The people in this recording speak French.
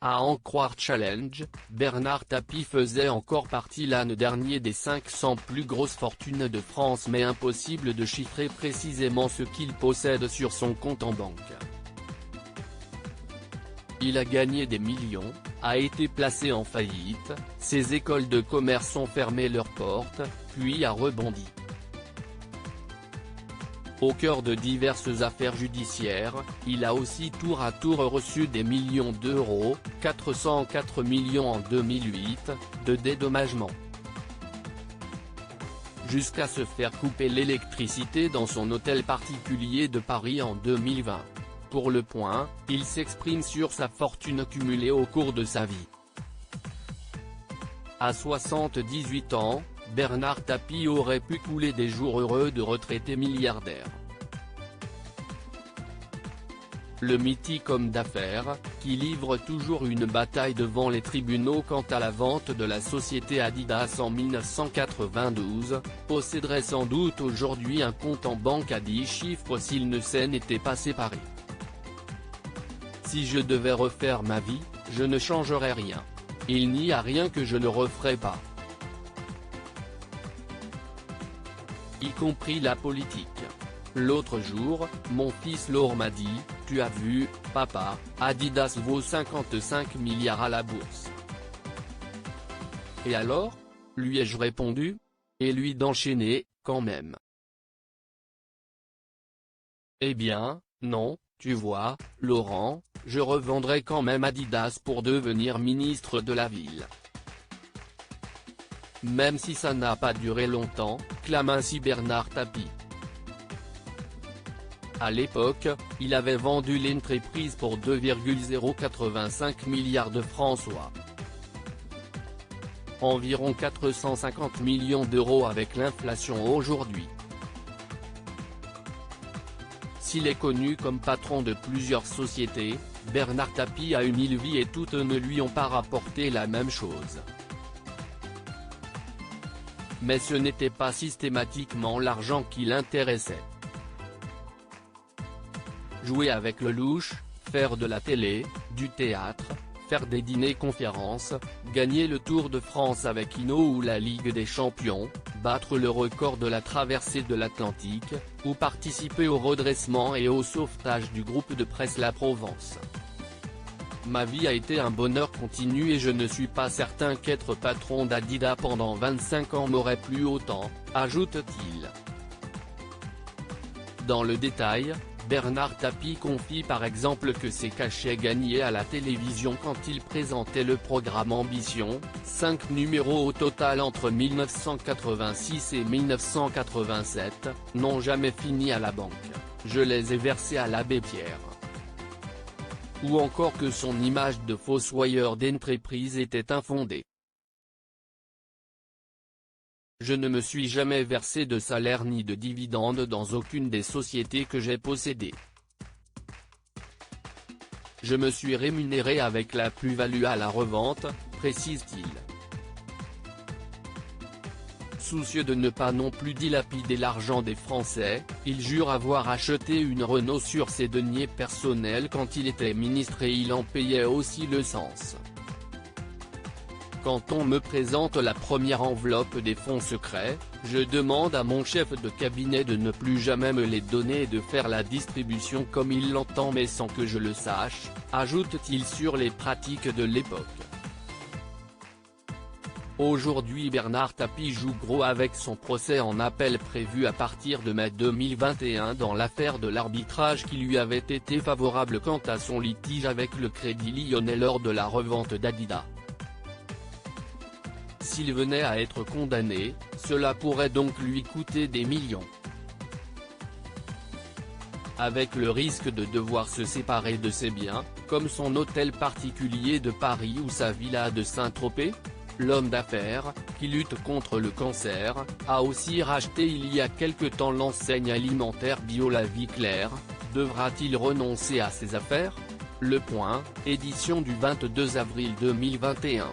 À en croire Challenge, Bernard Tapie faisait encore partie l'année dernier des 500 plus grosses fortunes de France, mais impossible de chiffrer précisément ce qu'il possède sur son compte en banque. Il a gagné des millions, a été placé en faillite, ses écoles de commerce ont fermé leurs portes, puis a rebondi. Au cœur de diverses affaires judiciaires, il a aussi tour à tour reçu des millions d'euros, 404 millions en 2008, de dédommagement. Jusqu'à se faire couper l'électricité dans son hôtel particulier de Paris en 2020. Pour Le Point, il s'exprime sur sa fortune cumulée au cours de sa vie. À 78 ans, Bernard Tapie aurait pu couler des jours heureux de retraité milliardaire. Le mythique homme d'affaires, qui livre toujours une bataille devant les tribunaux quant à la vente de la société Adidas en 1992, posséderait sans doute aujourd'hui un compte en banque à 10 chiffres s'il ne s'en était pas séparé. Si je devais refaire ma vie, je ne changerais rien. Il n'y a rien que je ne referais pas. Y compris la politique. L'autre jour, mon fils Laure m'a dit, « Tu as vu, papa, Adidas vaut 55 milliards à la bourse. » Et alors ? Lui ai-je répondu. Et lui d'enchaîner, quand même. Eh bien, non, tu vois, Laurent, je revendrai quand même Adidas pour devenir ministre de la ville. Même si ça n'a pas duré longtemps, clame ainsi Bernard Tapie. À l'époque, il avait vendu l'entreprise pour 2,085 milliards de francs soit environ 450 millions d'euros avec l'inflation aujourd'hui. S'il est connu comme patron de plusieurs sociétés, Bernard Tapie a une vie et toutes ne lui ont pas rapporté la même chose. Mais ce n'était pas systématiquement l'argent qui l'intéressait. Jouer avec le louche, faire de la télé, du théâtre, faire des dîners-conférences, gagner le Tour de France avec Hinault ou la Ligue des Champions, battre le record de la traversée de l'Atlantique, ou participer au redressement et au sauvetage du groupe de presse La Provence. Ma vie a été un bonheur continu et je ne suis pas certain qu'être patron d'Adidas pendant 25 ans m'aurait plu autant, ajoute-t-il. Dans le détail, Bernard Tapie confie par exemple que ses cachets gagnés à la télévision quand il présentait le programme Ambition, 5 numéros au total entre 1986 et 1987, n'ont jamais fini à la banque. Je les ai versés à l'abbé Pierre. Ou encore que son image de fossoyeur d'entreprise était infondée. Je ne me suis jamais versé de salaire ni de dividendes dans aucune des sociétés que j'ai possédées. Je me suis rémunéré avec la plus-value à la revente, précise-t-il. Soucieux de ne pas non plus dilapider l'argent des Français, il jure avoir acheté une Renault sur ses deniers personnels quand il était ministre et il en payait aussi l'essence. Quand on me présente la première enveloppe des fonds secrets, je demande à mon chef de cabinet de ne plus jamais me les donner et de faire la distribution comme il l'entend mais sans que je le sache, ajoute-t-il sur les pratiques de l'époque. Aujourd'hui Bernard Tapie joue gros avec son procès en appel prévu à partir de mai 2021 dans l'affaire de l'arbitrage qui lui avait été favorable quant à son litige avec le Crédit Lyonnais lors de la revente d'Adidas. S'il venait à être condamné, cela pourrait donc lui coûter des millions. Avec le risque de devoir se séparer de ses biens, comme son hôtel particulier de Paris ou sa villa de Saint-Tropez, l'homme d'affaires, qui lutte contre le cancer, a aussi racheté il y a quelque temps l'enseigne alimentaire bio La Vie Claire. Devra-t-il renoncer à ses affaires ? Le Point, édition du 22 avril 2021.